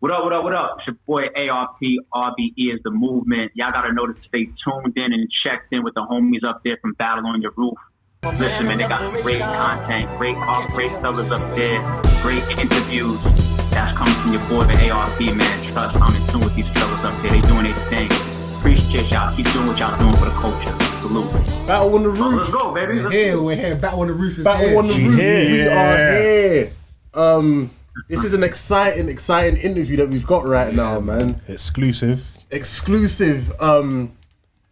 What up, what up, what up? It's your boy ARP, RBE is the movement. Y'all gotta know to stay tuned in and checked in with the homies up there from Battle on Your Roof. Listen, man, they got great content, great art, great fellas up there, great interviews. That's coming from your boy, the ARP, man. Trust, I'm in tune with these fellas up there. They doing their thing. Appreciate y'all. Keep doing what y'all doing for the culture. Salute. Battle on the Roof. Let's go, baby. We're here. Battle on the Roof is Battle here. on the Roof. We are here. This is an exciting interview that we've got right now, man. Exclusive.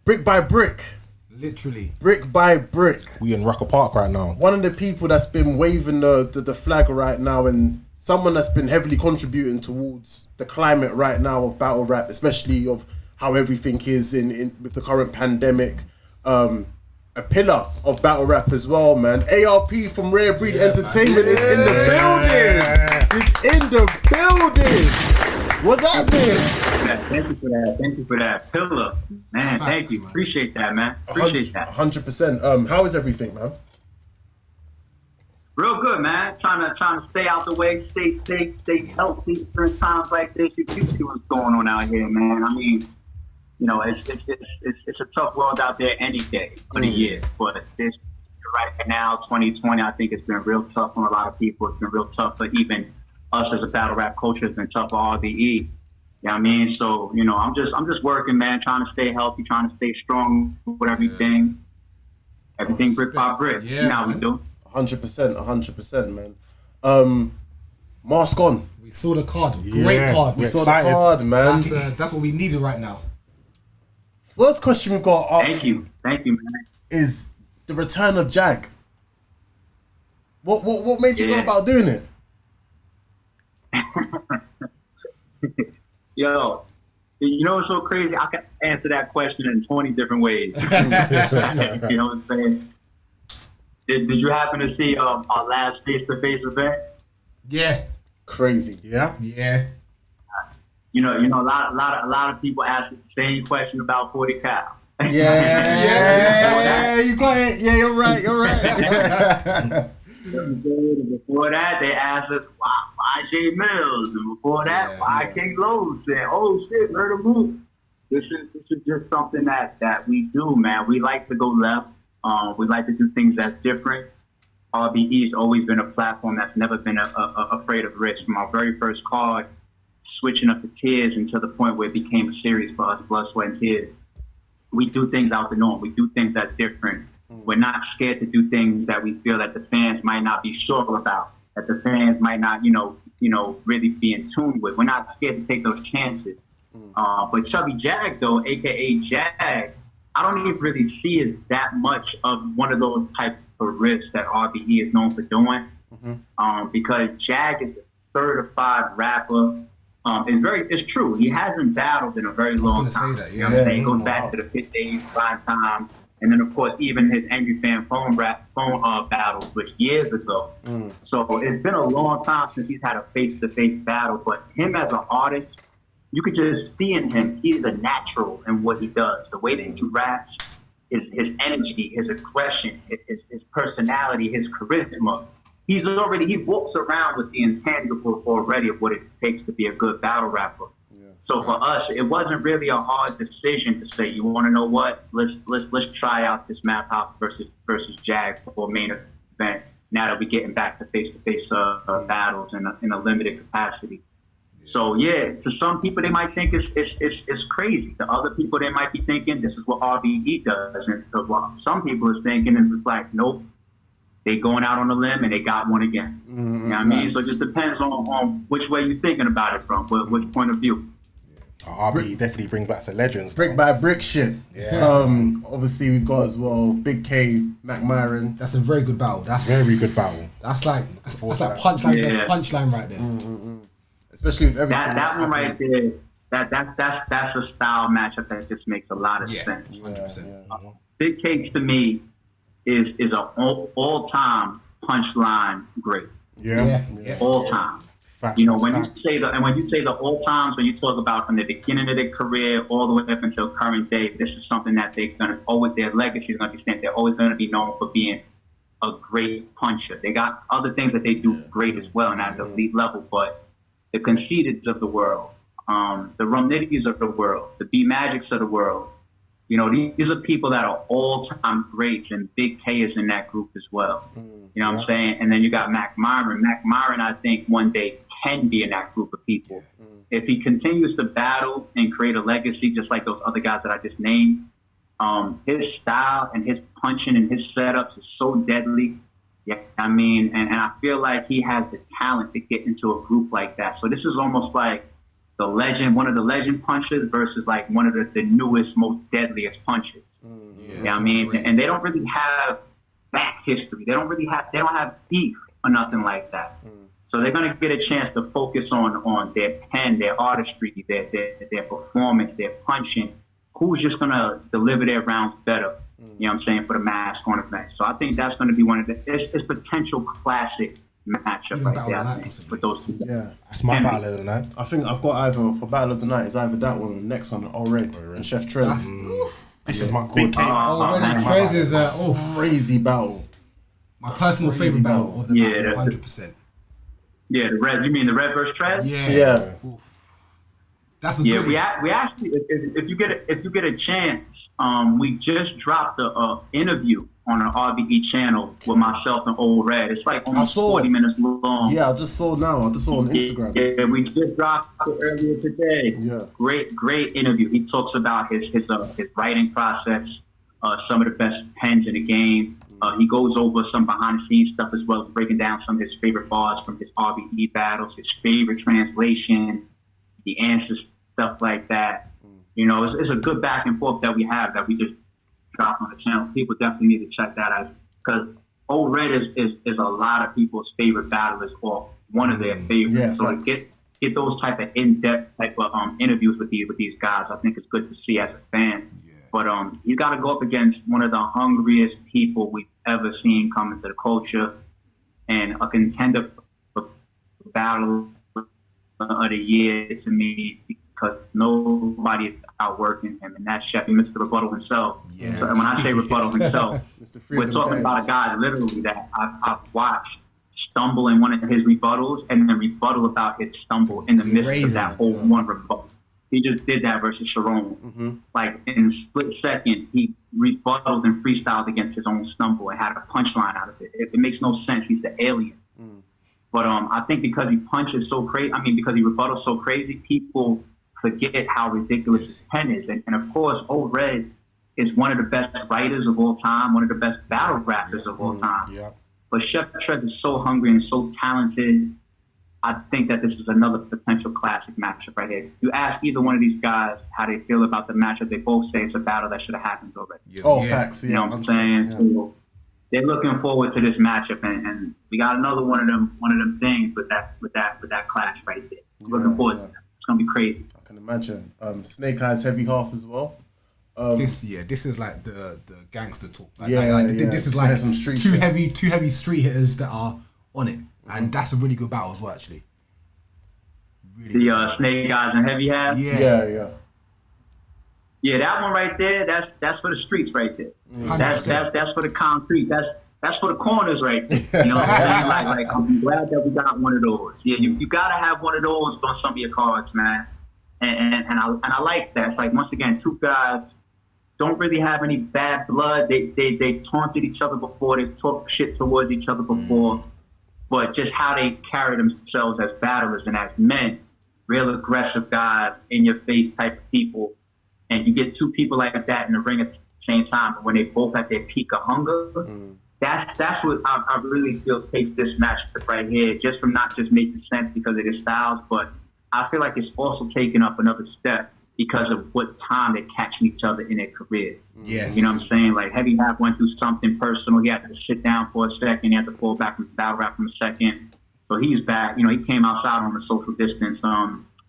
Brick by brick. Literally. Brick by brick. We in Rucker Park right now. One of the people that's been waving the flag right now, and someone that's been heavily contributing towards the climate right now of battle rap, especially of how everything is in with the current pandemic. A pillar of battle rap as well, man. ARP from Rare Breed Entertainment is in the building. He's in the building. What's happening? Thank you for that. Thank you for that. Pillar. Man, thank you. Appreciate that, man. Appreciate that. 100%. How is everything, man? Real good, man. Trying to stay out the way, stay safe, stay healthy during times like this. You see what's going on out here, man. I mean, you know, it's a tough world out there any day of the year. But this right now, 2020, I think it's been real tough on a lot of people. It's been real tough for even us as a battle rap culture. It's been tough for RBE. You know what I mean? So, you know, I'm just working, man, trying to stay healthy, trying to stay strong with everything. Everything brick by brick. Yeah, you know how we do. 100%, man. Mask on. We saw the card. Great card. We saw the card, man. That's what we needed right now. First question we've got up. Thank you, man. Is the return of Jag. What made you go about doing it? Yo, you know what's so crazy? I can answer that question in 20 different ways. You know what I'm saying? Did you happen to see our last face-to-face event? Yeah. Crazy. Yeah. You know, a lot of people ask the same question about 40 Cal. Yeah, you got it. Yeah, you're right. Before that, they asked us why J Mills, and before that, why King Lowe's, and oh shit, Murder Move. This is just something that we do, man. We like to go left. We like to do things that's different. RBE has always been a platform that's never been afraid of risk. From our very first card, switching up the tiers until the point where it became a series for us, Blood, Sweat, and Tears. We do things out the norm. We do things that's different. We're not scared to do things that we feel that the fans might not be sure about, that the fans might not, you know, really be in tune with. We're not scared to take those chances. But Chubby Jag, though, aka Jag, I don't even really see as that much of one of those types of risks that RBE is known for doing. Because Jag is a certified rapper. It's true. He hasn't battled in a very long time. Say that, You know what I'm saying? He goes back to the Fit Days, Prime Time, and then of course even his Angry Fan phone battles, which years ago. So it's been a long time since he's had a face-to-face battle. But him as an artist, you could just see in him, he's a natural in what he does. The way that he raps, his energy, his aggression, his personality, his charisma. He walks around with the intangibles already of what it takes to be a good battle rapper. So for us, it wasn't really a hard decision to say, you want to know what? Let's try out this Math Hoffa versus Jag for a main event. Now that we're getting back to face-to-face battles in a limited capacity. So yeah, to some people they might think it's crazy. To other people they might be thinking this is what RBE does, and to some people is thinking it's like, nope. They going out on a limb and they got one again. You know what I mean? So it just depends on which way you're thinking about it from, which point of view. RBE definitely brings back the legends. Brick by brick shit. Yeah. Obviously we've got as well Bigg K, Mackk Myron. That's a very good battle. Very good battle. That's like punchline. Yeah. That's punchline right there. Especially with everything. That one right there. That's a style matchup that just makes a lot of sense. 100%. Bigg K to me is an all-time punchline great. Yeah. All time. Facts, you know, when you say the all times, when you talk about from the beginning of their career all the way up until current day, this is something that they're gonna always, their legacy is gonna extend. They're always gonna be known for being a great puncher. They got other things that they do great as well, and at the elite level, but the Conceiteds of the world, the Rum Nitties of the world, the B Magics of the world. You know, these are people that are all-time greats, and Bigg K is in that group as well. You know what I'm saying? And then you got Mackk Myron. Mackk Myron, I think, one day can be in that group of people. If he continues to battle and create a legacy just like those other guys that I just named, his style and his punching and his setups is so deadly. Yeah, I mean, and I feel like he has the talent to get into a group like that. So this is almost like the legend, one of the legend punchers versus like one of the newest, most deadliest punchers. Yeah, I mean, and they don't really have back history. They don't have beef or nothing like that. So they're gonna get a chance to focus on their pen, their artistry, their performance, their punching. Who's just gonna deliver their rounds better? You know what I'm saying, for the mass cornerback. So I think that's gonna be one of it's potential classic matchup right there, I think, with those two. Yeah, That's my battle of the night. I think I've got either for Battle of the Night is either that one or the next one, Red and Chef Trez. This is my Bigg K. Already Trez is Crazy battle. my personal favorite battle of the night, 100%. Yeah, the Red. You mean the Red versus Trez? Yeah. That's a Yeah, good. we actually, if you get a chance, we just dropped a interview on our RBE channel with myself and Old Red. It's like almost 40 minutes long. Yeah, I just saw on Instagram. Yeah, we just dropped it earlier today. Yeah. Great interview. He talks about his writing process, some of the best pens in the game. He goes over some behind the scenes stuff as well as breaking down some of his favorite bars from his RBE battles, his favorite translation, the answers, stuff like that. You know, it's a good back and forth that we have that we just dropped on the channel. People definitely need to check that out because Old Red is a lot of people's favorite battlers or one of their favorites. Yeah, so to get those type of in-depth type of interviews with these guys, I think it's good to see as a fan. Yeah. But you got to go up against one of the hungriest people we've ever seen come into the culture, and a contender for battle of the year to me, because nobody is outworking him, and that's Chef Mr. Rebuttal himself. Yeah. So when I say Rebuttal himself, we're talking about a guy literally that I've watched stumble in one of his rebuttals and then rebuttal about his stumble in the midst of that whole one rebuttal. He just did that versus Sharon. Like in a split second, he rebutted and freestyled against his own stumble and had a punchline out of it. It makes no sense. He's the alien. But I think because he punches so crazy, because he rebuttals so crazy, people forget how ridiculous his pen is. And of course, Old Red is one of the best writers of all time, one of the best battle rappers of all time. Yeah. But Chef Trez is so hungry and so talented. I think that this is another potential classic matchup right here. You ask either one of these guys how they feel about the matchup, they both say it's a battle that should have happened already. Facts. You know what I'm saying? Yeah. So they're looking forward to this matchup, and we got another one of them things with that clash right there. Looking forward to that. It's gonna be crazy. I can imagine. Snake Eyes Heavy Half as well. This is like the gangster talk. This is like some street two heavy street hitters that are on it, and that's a really good battle as well, actually. Really the Snake Eyes and Heavy Half. Yeah, that one right there. That's for the streets right there. That's for the concrete. That's for the corners right there. You know what I'm saying? Like I'm glad that we got one of those. Yeah, you gotta have one of those on some of your cards, man. And I like that. It's like, once again, two guys don't really have any bad blood. They taunted each other before. They talked shit towards each other before. But just how they carry themselves as battlers and as men, real aggressive guys, in your face type of people. And you get two people like that in the ring at the same time, but when they both at their peak of hunger, that's what I really feel takes this matchup right here, just from not just making sense because of their styles, but I feel like it's also taking up another step because of what time they're catching each other in their career. Yes. You know what I'm saying? Like, Heavy Half went through something personal. He had to sit down for a second. He had to pull back from the battle rap for a second. So he's back. You know, he came outside on the social distance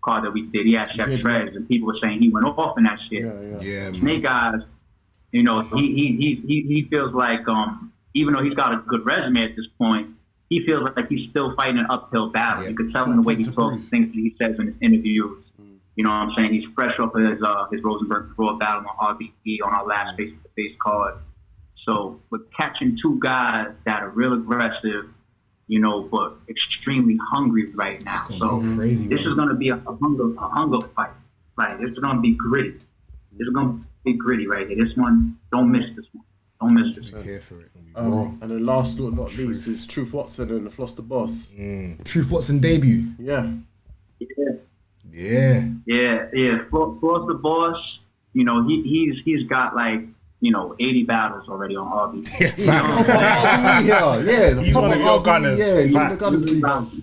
card that we did. He had Chef Trez, and people were saying he went off in that shit. Yeah, Snake Eyes, you know, he feels like, even though he's got a good resume at this point, he feels like he's still fighting an uphill battle. You could tell in the way he talks, things that he says in his interviews. You know what I'm saying? He's fresh off of his Rosenberg Raw battle on RBE on our last face-to-face card. So with catching two guys that are real aggressive, but extremely hungry right now. So crazy, this is going to be a hunger fight. Like, this is going to be gritty. This is going to be gritty right here. This one, don't miss this one. Don't miss this one. Here for it. And then last but not least is Truth Watson and the Floss the Boss. Truth Watson debut. Yeah. Floss the Boss, he's got like, 80 battles already on RBE. He's one of your gunners. He's one of the gunners.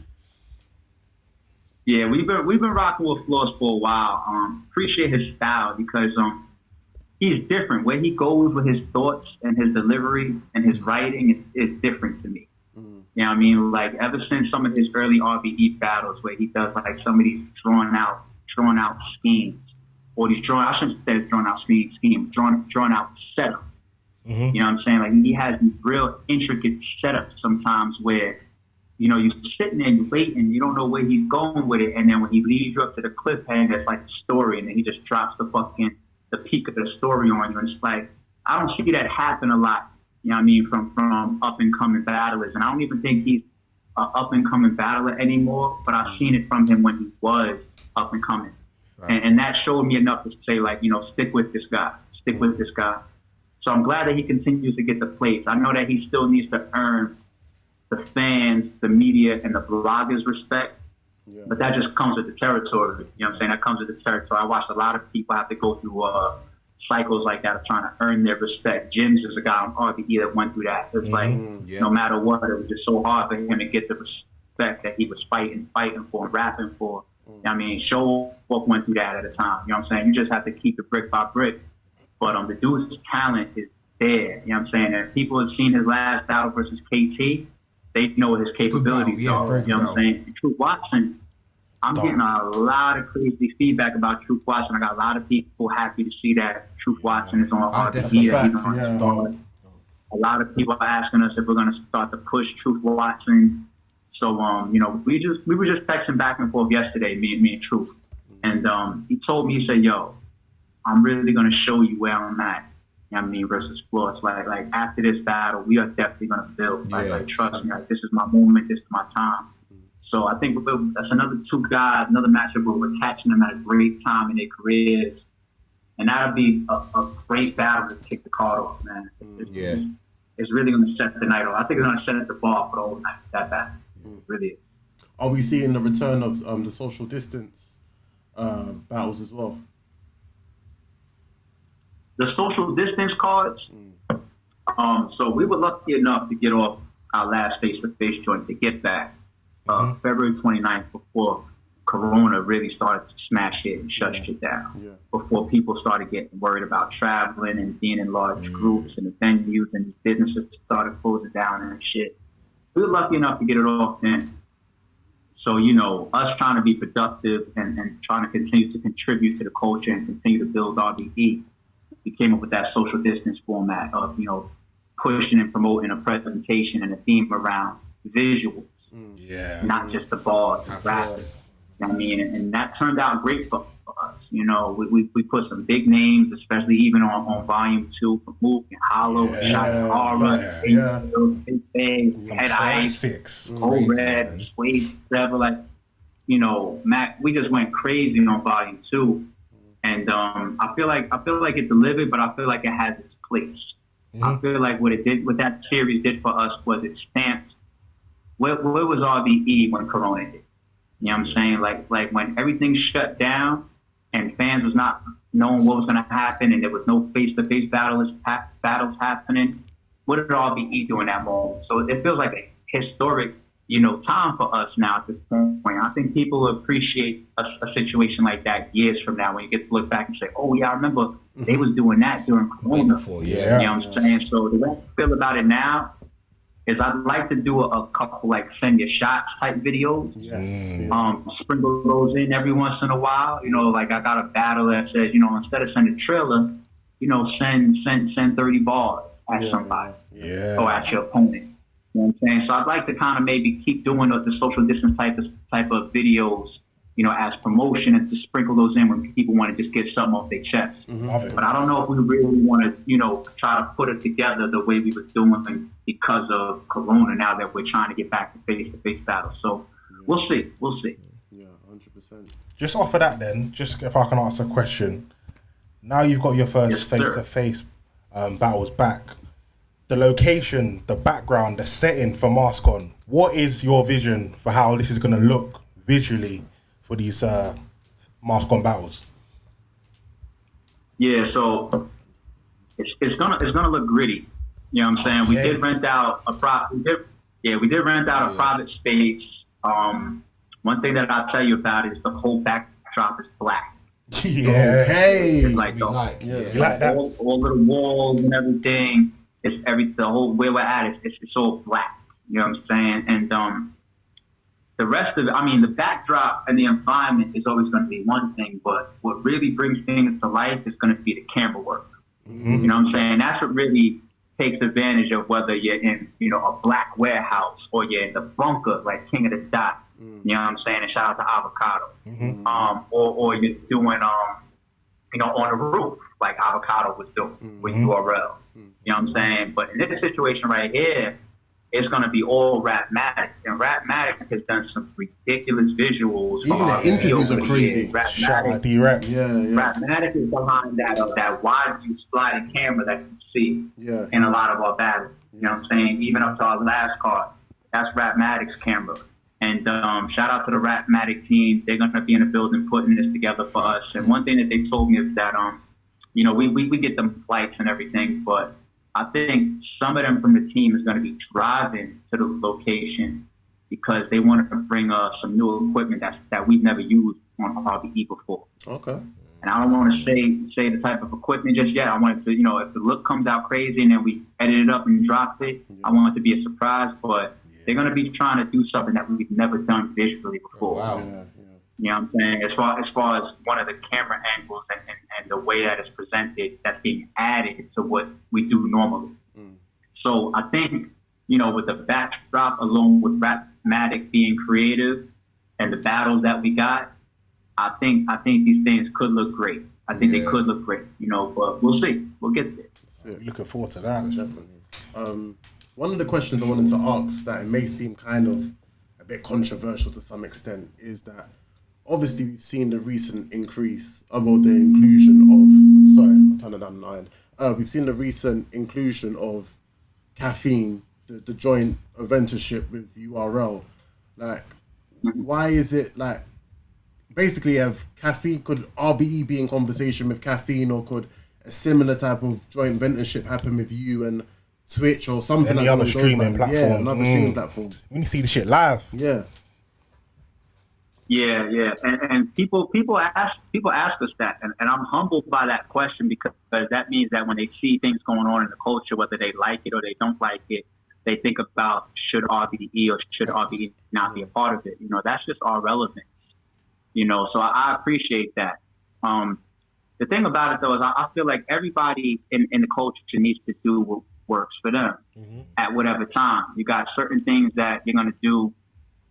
Yeah, we've been rocking with Floss for a while. Appreciate his style because he's different. Where he goes with his thoughts and his delivery and his writing is different to me. You know what I mean? Like, ever since some of his early RBE battles where he does like some of these drawn out schemes, or these I shouldn't say drawn out schemes, drawn out setup. You know what I'm saying? Like, he has these real intricate setups sometimes where, you're sitting there, you're waiting, you don't know where he's going with it, and then when he leads you up to the cliffhanger, it's like the story, and then he just drops the peak of the story on you, and it's like, I don't see that happen a lot. You know what I mean, from up-and-coming battlers. And I don't even think he's an up-and-coming battler anymore, but I've seen it from him when he was up-and-coming. And that showed me enough to say, like, stick with this guy. Stick with this guy. So I'm glad that he continues to get the plates. I know that he still needs to earn the fans, the media, and the bloggers' respect. Yeah. But that just comes with the territory. You know what I'm saying? That comes with the territory. I watched a lot of people have to go through cycles like that of trying to earn their respect. Jims is a guy on RBE that went through that. It's like, no matter what, it was just so hard for him to get the respect that he was fighting for and rapping for. You know what I mean? Show went through that at a time. You know what I'm saying? You just have to keep it brick by brick. But the dude's talent is there. You know what I'm saying? And people have seen his last battle versus KT. They know his capabilities. You know what I'm saying? And Truth Watson, I'm getting a lot of crazy feedback about Truth Watson. I got a lot of people happy to see that Truth Watson is on RBE. A lot of people are asking us if we're going to start to push Truth Watson. So, we were just texting back and forth yesterday, me and Truth. And he told me, he said, yo, I'm really going to show you where I'm at. You know what I mean, versus Floss. Like after this battle, we are definitely going to build. Like, trust me, like, this is my moment, this is my time. So I think that's another two guys, another matchup where we're catching them at a great time in their careers. And that'll be a great battle to kick the card off, man. It's really going to set the night off. I think it's going to set the bar for the whole night, that battle. It really is. Are we seeing the return of the social distance battles as well? The social distance cards. So we were lucky enough to get off our last face-to-face joint to get back February 29th before Corona really started to smash it and shut shit down. Before people started getting worried about traveling and being in large groups and the venues and businesses started closing down and shit. We were lucky enough to get it off then. So, us trying to be productive and trying to continue to contribute to the culture and continue to build RBE, we came up with that social distance format of, pushing and promoting a presentation and a theme around visuals. Not just the bars and rappers. You know what I mean? And that turned out great for us. We put some big names, especially even on volume 2 for Mook and Hollow, Head Eyez, Old Red, Suede, Sever, Mackk. We just went crazy on volume 2. And I feel like it delivered, but I feel like it has its place. I feel like what that series did for us was it stamped where was RBE when Corona hit? You know what I'm saying? Like when everything shut down and fans was not knowing what was going to happen and there was no face-to-face battles happening, what did RBE do in that moment? So it feels like a historic, time for us now at this point. I think people will appreciate a situation like that years from now when you get to look back and say, oh, yeah, I remember they was doing that during Corona. Before, You know what I'm saying? So the way I feel about it now is I'd like to do a couple send your shots type videos. Sprinkle those in every once in a while. I got a battle that says, instead of sending Triller, send 30 bars at somebody or at your opponent. You know what I'm saying? So I'd like to kind of maybe keep doing the social distance type of videos, as promotion and to sprinkle those in when people want to just get something off their chest. Love it. But I don't know if we really want to, try to put it together the way we were doing because of Corona now that we're trying to get back to face-to-face battles. So we'll see. Yeah, 100%. Just off of that then, just if I can ask a question. Now you've got your first face-to-face battles back. The location, the background, the setting for Mask On. What is your vision for how this is going to look visually for these Mask On battles? Yeah, so it's gonna look gritty. You know what I'm saying? Okay. We did rent out a we did rent out a private space. One thing that I'll tell you about is the whole backdrop is black. Yeah. Okay. It's like We the, like, yeah. You like that? all of the walls and everything. The whole where we're at it's all black. You know what I'm saying? And the rest of it, I mean, the backdrop and the environment is always going to be one thing, but what really brings things to life is going to be the camera work. You know what I'm saying? That's what really takes advantage of whether you're in, a black warehouse or you're in the bunker like King of the Dot. You know what I'm saying? And shout out to Avocado. Or you're doing, on the roof like Avocado was doing with URL. You know what I'm saying? But in this situation right here, it's going to be all Rapmatic. And Rapmatic has done some ridiculous visuals. Even the interviews are crazy. Shout out D-Rap. Yeah. Rapmatic is behind that wide view sliding camera that you see in a lot of our battles. You know what I'm saying? Even up to our last card, that's Rapmatic's camera. And shout out to the Rapmatic team. They're going to be in the building putting this together for us. And one thing that they told me is that, we get them flights and everything, but I think some of them from the team is going to be driving to the location because they wanted to bring some new equipment that we've never used on RBE before. Okay. And I don't want to say the type of equipment just yet. I want it to, if the look comes out crazy and then we edit it up and drop it, I want it to be a surprise. But they're going to be trying to do something that we've never done visually before. Wow. You know what I'm saying? As far as one of the camera angles and the way that it's presented, that's being added to what we do normally. So I think, with the backdrop along with Rapmatic being creative and the battles that we got, I think these things could look great. I think they could look great, but we'll see. We'll get there. Looking forward to that. Definitely. One of the questions I wanted to ask that it may seem kind of a bit controversial to some extent is that obviously we've seen the recent increase about the inclusion of, sorry, I'm turning down the line. We've seen the recent inclusion of Caffeine, the joint eventorship with URL. Like, why is it like, basically have Caffeine, could RBE be in conversation with Caffeine, or could a similar type of joint ventureship happen with you and Twitch or something Any like other those streaming lines? platform. Yeah, another streaming platform. We need to see the shit live. Yeah. Yeah, and people ask us that, and I'm humbled by that question because that means that when they see things going on in the culture, whether they like it or they don't like it, they think about should RBE or should RBE not be a part of it. That's just our relevance. So I appreciate that. The thing about it though is I feel like everybody in the culture needs to do what works for them at whatever time. You got certain things that you're going to do,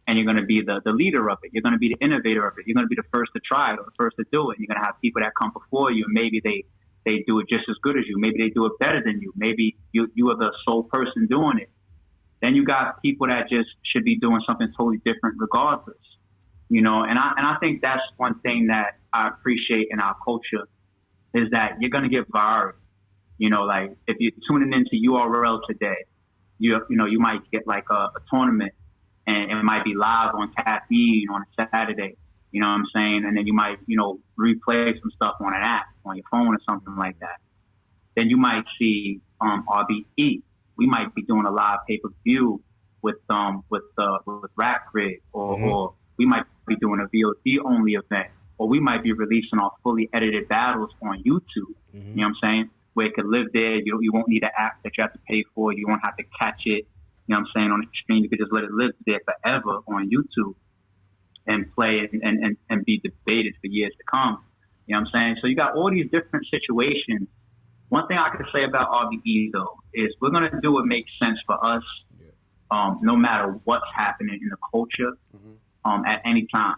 and you're going to be the leader of it. You're going to be the innovator of it. You're going to be the first to try it or the first to do it. You're going to have people that come before you, and maybe they do it just as good as you. Maybe they do it better than you. Maybe you are the sole person doing it. Then you got people that just should be doing something totally different regardless. And I think that's one thing that I appreciate in our culture is that you're going to get variety. Like if you're tuning into URL today, you might get like a tournament, and it might be live on Caffeine on a Saturday. You know what I'm saying? And then you might, replay some stuff on an app on your phone or something like that. Then you might see RBE. We might be doing a live pay-per-view with Rare Breed, or we might be doing a VOD only event, or we might be releasing our fully edited battles on YouTube. You know what I'm saying? Where it could live there. You won't need an app that you have to pay for. You won't have to catch it. You know what I'm saying? On the screen, you could just let it live there forever on YouTube and play and be debated for years to come. You know what I'm saying? So you got all these different situations. One thing I could say about RBE though is we're going to do what makes sense for us, no matter what's happening in the culture, at any time.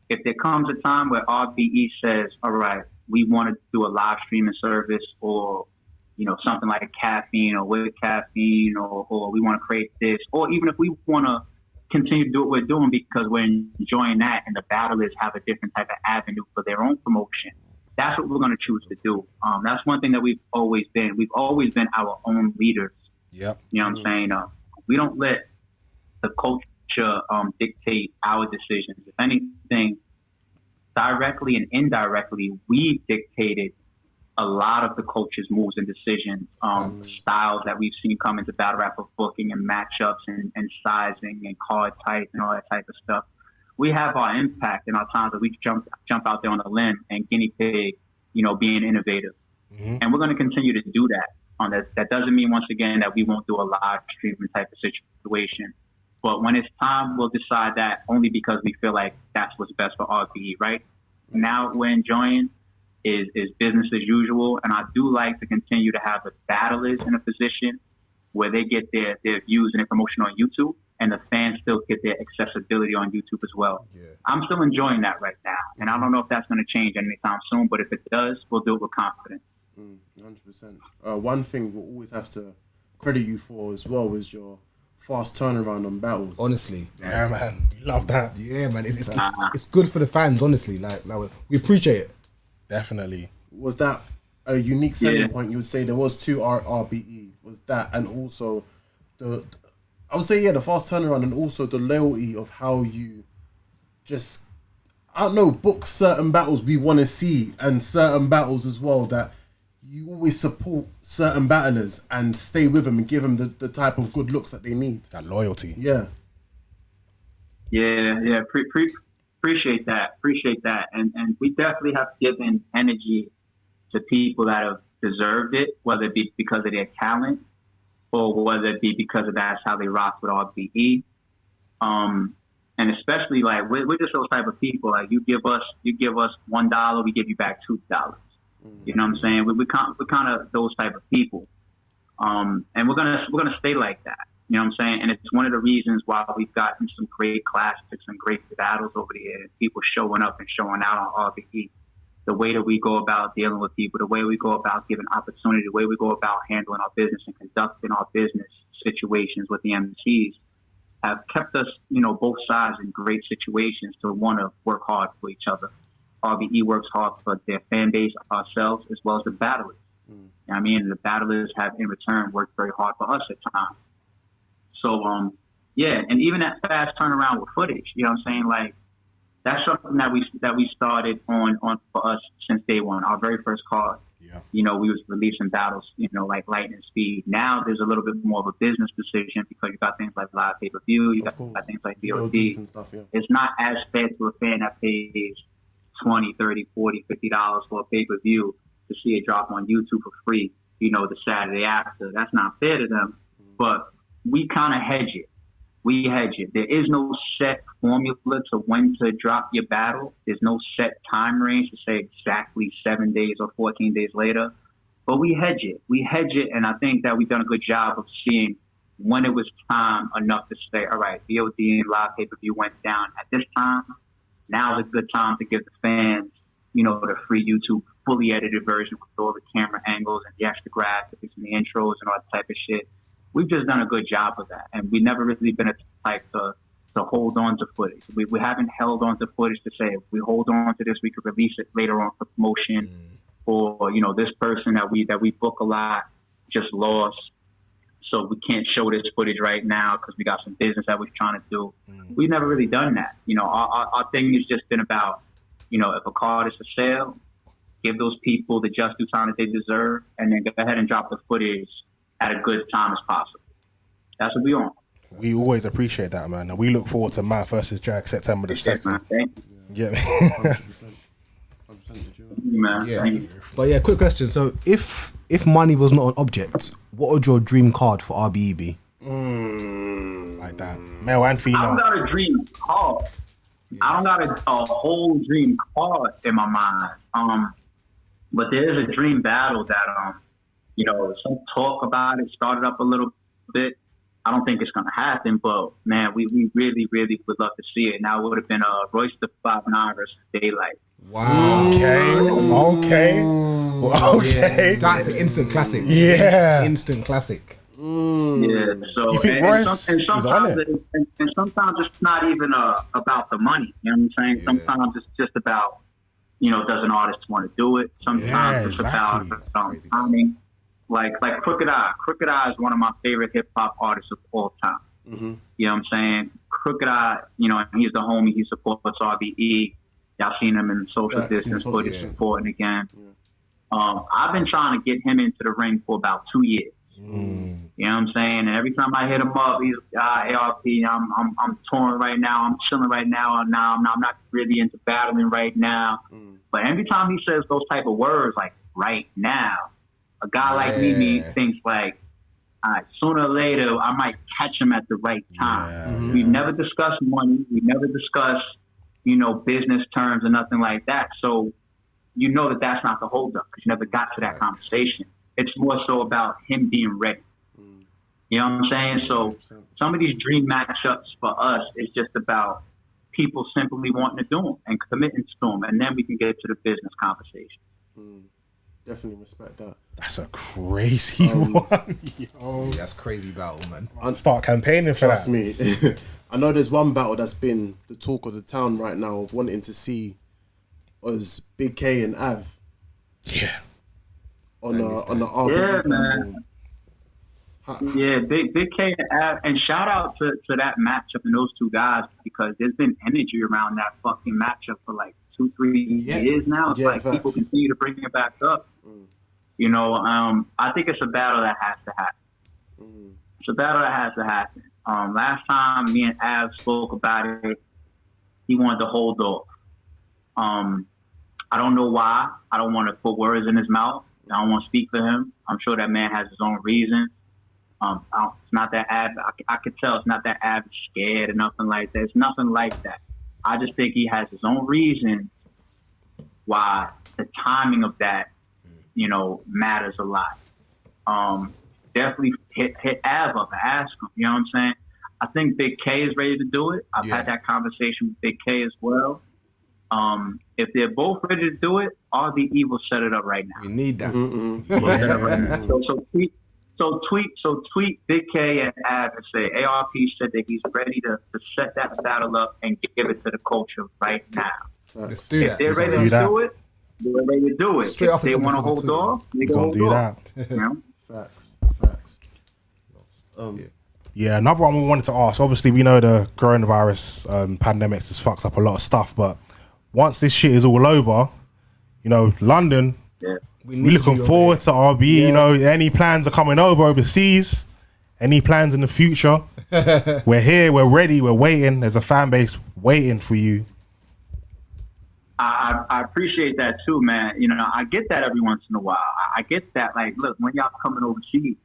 if there comes a time where RBE says, all right, we want to do a live streaming service or, something like a Caffeine or with Caffeine or we want to create this, or even if we want to continue to do what we're doing because we're enjoying that and the battlers have a different type of avenue for their own promotion, that's what we're going to choose to do. That's one thing that we've always been. We've always been our own leaders. Yep. You know what I'm saying? We don't let the culture dictate our decisions. If anything, directly and indirectly, we dictated a lot of the culture's moves and decisions, styles that we've seen come into battle rap of booking and matchups and sizing and card type and all that type of stuff. We have our impact in our times that we jump out there on a limb and guinea pig, being innovative. Mm-hmm. And we're going to continue to do that. That doesn't mean, once again, that we won't do a live streaming type of situation. But when it's time, we'll decide that only because we feel like that's what's best for RBE, right? Mm-hmm. Now we're enjoying is business as usual. And I do like to continue to have the battlers in a position where they get their views and their promotion on YouTube and the fans still get their accessibility on YouTube as well. Yeah. I'm still enjoying that right now. And I don't know if that's going to change anytime soon, but if it does, we'll do it with confidence. 100%. One thing we'll always have to credit you for as well is your fast turnaround on battles. Honestly. Yeah, man. Love that. Yeah, man. It's good for the fans, honestly. Like we appreciate it. Definitely. Was that a unique selling point? You would say there was two RBE. Was that, and also I would say the fast turnaround and also the loyalty of how you just, I don't know, book certain battles we want to see and certain battles as well that you always support certain battlers and stay with them and give them the type of good looks that they need. That loyalty. Yeah. Yeah. Appreciate that. And we definitely have given energy to people that have deserved it, whether it be because of their talent or whether it be because of that's how they rock with RBE. And especially like we're just those type of people. Like you give us $1, we give you back $2. You know what I'm saying? We're kind of those type of people. And we're gonna stay like that. You know what I'm saying? And it's one of the reasons why we've gotten some great classics and great battles over the years. People showing up and showing out on RBE. The way that we go about dealing with people, the way we go about giving opportunity, the way we go about handling our business and conducting our business situations with the MCs have kept us, both sides in great situations to want to work hard for each other. RBE works hard for their fan base, ourselves, as well as the battlers. You know what I mean? And the battlers have in return worked very hard for us at times. So, and even that fast turnaround with footage, you know what I'm saying? Like, that's something that we started on for us since day one, our very first card. Yeah. We was releasing battles, like lightning speed. Now there's a little bit more of a business decision because you got things like live pay-per-view, you got things like VOD. And stuff, yeah. It's not as fair to a fan that pays $20, $30, $40, $50 for a pay-per-view to see it drop on YouTube for free, the Saturday after. That's not fair to them. But we kind of hedge it. We hedge it. There is no set formula to when to drop your battle. There's no set time range to say exactly 7 days or 14 days later. But we hedge it. And I think that we've done a good job of seeing when it was time enough to say, all right, VOD and live pay-per-view went down at this time. Now's a good time to give the fans, the free YouTube fully edited version with all the camera angles and the extra graphics and the intros and all that type of shit. We've just done a good job of that. And we've never really been a type to hold on to footage. We haven't held on to footage to say, if we hold on to this, we could release it later on for promotion. Or, this person that we book a lot just lost. So we can't show this footage right now because we got some business that we're trying to do. We've never really done that. Our thing has just been about, if a card is for sale, give those people the just due time that they deserve, and then go ahead and drop the footage at a good time as possible. That's what we on. We always appreciate that, man. And we look forward to Math versus Jag September the 2nd. Thank you. Yeah. 100%. Yeah. But yeah, quick question. So if money was not an object, what would your dream card for RBE be? Like that. Male and female. I don't got a dream card. I don't got a whole dream card in my mind. But there is a dream battle that some talk about it, started up a little bit. I don't think it's going to happen, but man, we really, really would love to see it. Now it would have been Royce the 5'9" versus Daylight. Wow. Okay. Yeah, that's an instant classic. Yeah. Instant classic. Yeah. So You think Royce is on it? And sometimes it's not even about the money. You know what I'm saying? Yeah. Sometimes it's just about, does an artist want to do it? Sometimes it's about timing. Like Crooked Eye. Crooked Eye is one of my favorite hip hop artists of all time. Mm-hmm. You know what I'm saying? Crooked Eye, he's the homie. He supports RBE. Y'all seen him in social distance, but he's supporting again. Yeah. I've been trying to get him into the ring for about 2 years. You know what I'm saying? And every time I hit him up, he's ARP. I'm touring right now. I'm chilling right now. I'm not really into battling right now. But every time he says those type of words, like right now, a guy like me thinks like, all right, sooner or later I might catch him at the right time. We've never discussed money. We never discussed, business terms or nothing like that. So that that's not the holdup because you never got to that conversation. It's more so about him being ready. You know what I'm saying? So some of these dream matchups for us is just about people simply wanting to do them and committing to them, and then we can get to the business conversation. Definitely respect that. That's a crazy one. Yo. That's crazy battle, man. I'll start campaigning for Trust that. me. I know there's one battle that's been the talk of the town right now of wanting to see was Bigg K and Av. Yeah. On the RBE platform. Yeah, Bigg K and Av, and shout out to that matchup and those two guys because there's been energy around that fucking matchup for like 2-3 years now. It's like people continue to bring it back up. I think it's a battle that has to happen. It's a battle that has to happen. Last time me and Av spoke about it, he wanted to hold off. I don't know why. I don't want to put words in his mouth. I don't want to speak for him. I'm sure that man has his own reasons. It's not that Av. I could tell it's not that Av is scared or nothing like that. It's nothing like that. I just think he has his own reasons why the timing of that, matters a lot. Definitely hit Av up and ask him. You know what I'm saying? I think Bigg K is ready to do it. I've had that conversation with Bigg K as well. If they're both ready to do it, RBE will set it up right now. We need that. So tweet Bigg K and Av and say ARP said that he's ready to set that battle up and give it to the culture right now. Let's do that. If they're ready to do it, they're ready to do it. Straight if they want to hold off, they can hold off. Facts. Yeah, another one we wanted to ask. Obviously, we know the coronavirus pandemic has fucked up a lot of stuff, but once this shit is all over, London, we're looking forward to RBE. Any plans are coming over overseas? Any plans in the future? We're here, we're ready, we're waiting. There's a fan base waiting for you. I appreciate that too, man. I get that every once in a while. I get that. Like, look, when y'all coming overseas,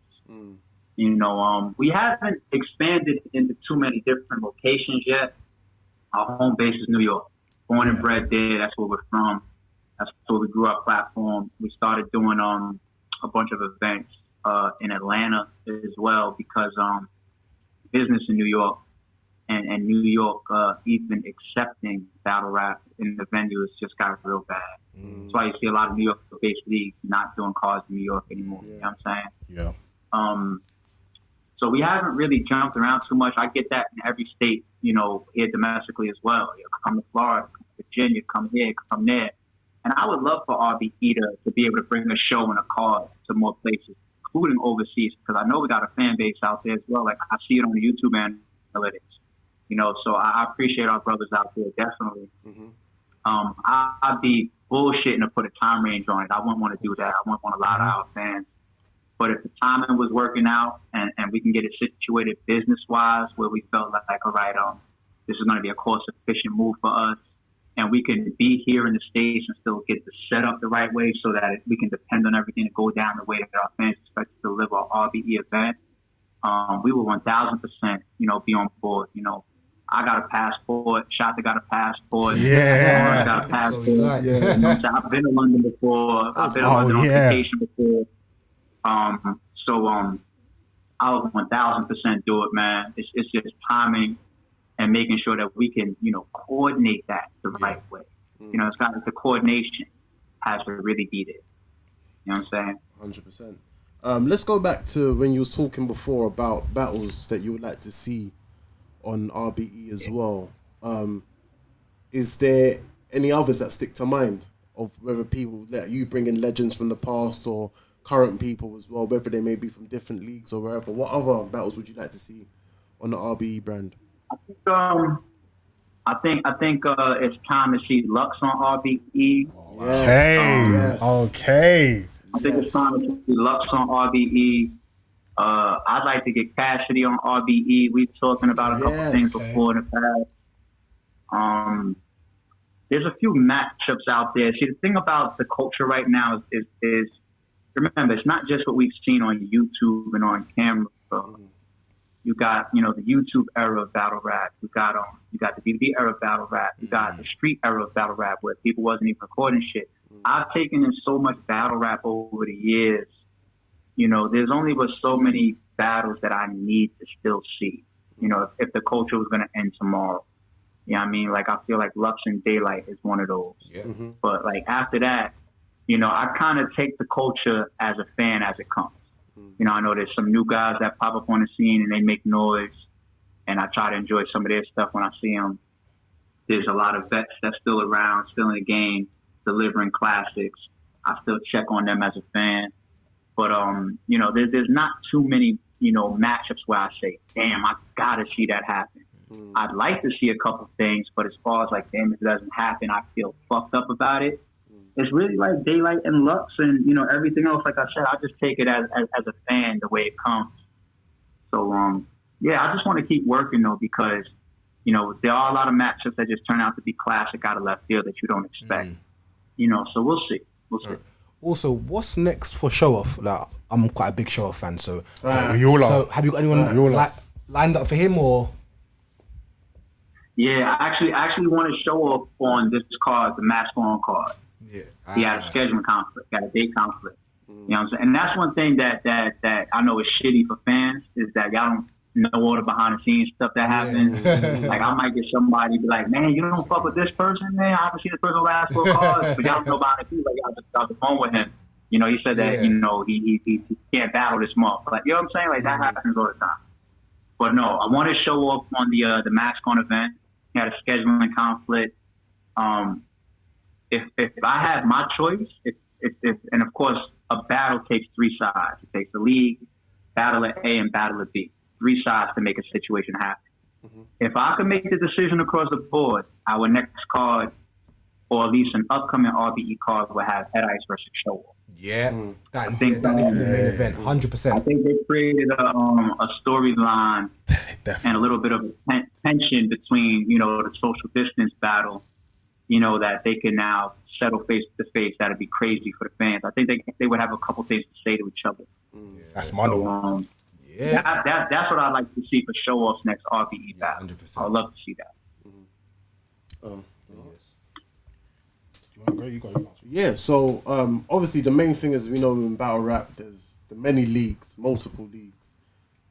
we haven't expanded into too many different locations yet. Our home base is New York. Born and bred there. That's where we're from. That's where we grew our platform. We started doing a bunch of events in Atlanta as well because business in New York and New York even accepting battle rap in the venue has just got real bad. That's why you see a lot of New York-based leagues not doing cards in New York anymore. You know what I'm saying? Yeah. So we haven't really jumped around too much. I get that in every state, here domestically as well. Come to Florida, come to Virginia, come here, come there. And I would love for RBE to be able to bring a show and a card to more places, including overseas, because I know we got a fan base out there as well. Like, I see it on the YouTube analytics, so I appreciate our brothers out there, definitely. I'd be bullshitting to put a time range on it. I wouldn't want to do that. I wouldn't want to lie to our fans. But if the timing was working out and we can get it situated business-wise where we felt like, all right, this is going to be a cost-efficient move for us, and we can be here in the States and still get the setup the right way so that we can depend on everything to go down the way that our fans expect to deliver our RBE event, we will 1,000%, be on board. I got a passport. Shota got a passport. Yeah. I got a passport. I've been to London before. I've been to London on vacation before. I would 1,000% do it, man. It's just timing and making sure that we can, coordinate that the right way. It's got the coordination has to really be there. You know what I'm saying? 100%. Let's go back to when you was talking before about battles that you would like to see on RBE as well. Is there any others that stick to mind of whether people that you bring in legends from the past or current people as well, whether they may be from different leagues or wherever? What other battles would you like to see on the RBE brand? I think it's time to see Lux on RBE. Okay. I think it's time to see Lux on RBE. I'd like to get Cassidy on RBE. We've talking about a couple things before in the past. There's a few matchups out there. See, the thing about the culture right now is remember, it's not just what we've seen on YouTube and on camera. You got, the YouTube era of battle rap. You got the DVD era of battle rap. You got the street era of battle rap where people wasn't even recording shit. I've taken in so much battle rap over the years. There's only but so many battles that I need to still see. If the culture was going to end tomorrow. You know what I mean? Like, I feel like Lux and Daylight is one of those. Yeah. But, like, after that, I kind of take the culture as a fan as it comes. I know there's some new guys that pop up on the scene and they make noise, and I try to enjoy some of their stuff when I see them. There's a lot of vets that's still around, still in the game, delivering classics. I still check on them as a fan. But, there's not too many, matchups where I say, damn, I got to see that happen. I'd like to see a couple things, but as far as, like, damn, if it doesn't happen, I feel fucked up about it. It's really like Daylight and Lux and, everything else. Like I said, I just take it as a fan the way it comes. So, I just want to keep working, though, because, there are a lot of matchups that just turn out to be classic out of left field that you don't expect. So we'll see. Also, what's next for Show Off? Like, I'm quite a big Show Off fan, so we all are. So have you got anyone lined up for him or? Yeah, I actually want to show up on this card, the Mask On card. Yeah. He had a scheduling conflict, got a date conflict. You know what I'm saying? And that's one thing that I know is shitty for fans is that y'all don't know all the behind the scenes stuff that happens. Like, I might get somebody be like, man, you don't fuck with this person, man. I haven't seen this person last 4 cards, but y'all don't know about it too. Like, y'all just got the phone with him. He said that, he can't battle this month. Like, you know what I'm saying? Like, that happens all the time. But no, I want to show up on the Mask On event. He had a scheduling conflict. If I had my choice, and of course, a battle takes 3 sides. It takes the league, battle at A, and battle at B. 3 sides to make a situation happen. If I could make the decision across the board, our next card, or at least an upcoming RBE card, will have Eyez versus Show Off. Yeah, that needs to be the main event, 100%. I think they created a storyline and a little bit of a tension between, the social distance battle, that they can now settle face to face. That'd be crazy for the fans. I think they would have a couple things to say to each other. That's money. So, that's what I'd like to see for Show Off's next RBE battle. 100%. I'd love to see that. Yeah, so obviously the main thing is, we know in battle rap there's the many leagues, multiple leagues.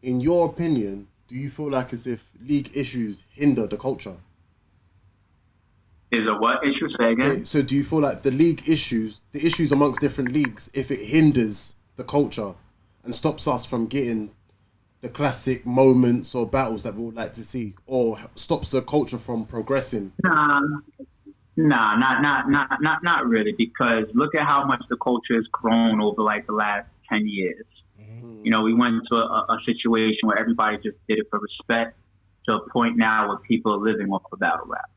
In your opinion, do you feel like as if league issues hinder the culture? Is a what issue? Say again. So do you feel like the issues amongst different leagues, if it hinders the culture and stops us from getting the classic moments or battles that we would like to see, or stops the culture from progressing? Nah, not really, because look at how much the culture has grown over like the last 10 years. We went to a situation where everybody just did it for respect, to a point now where people are living off of battle rap.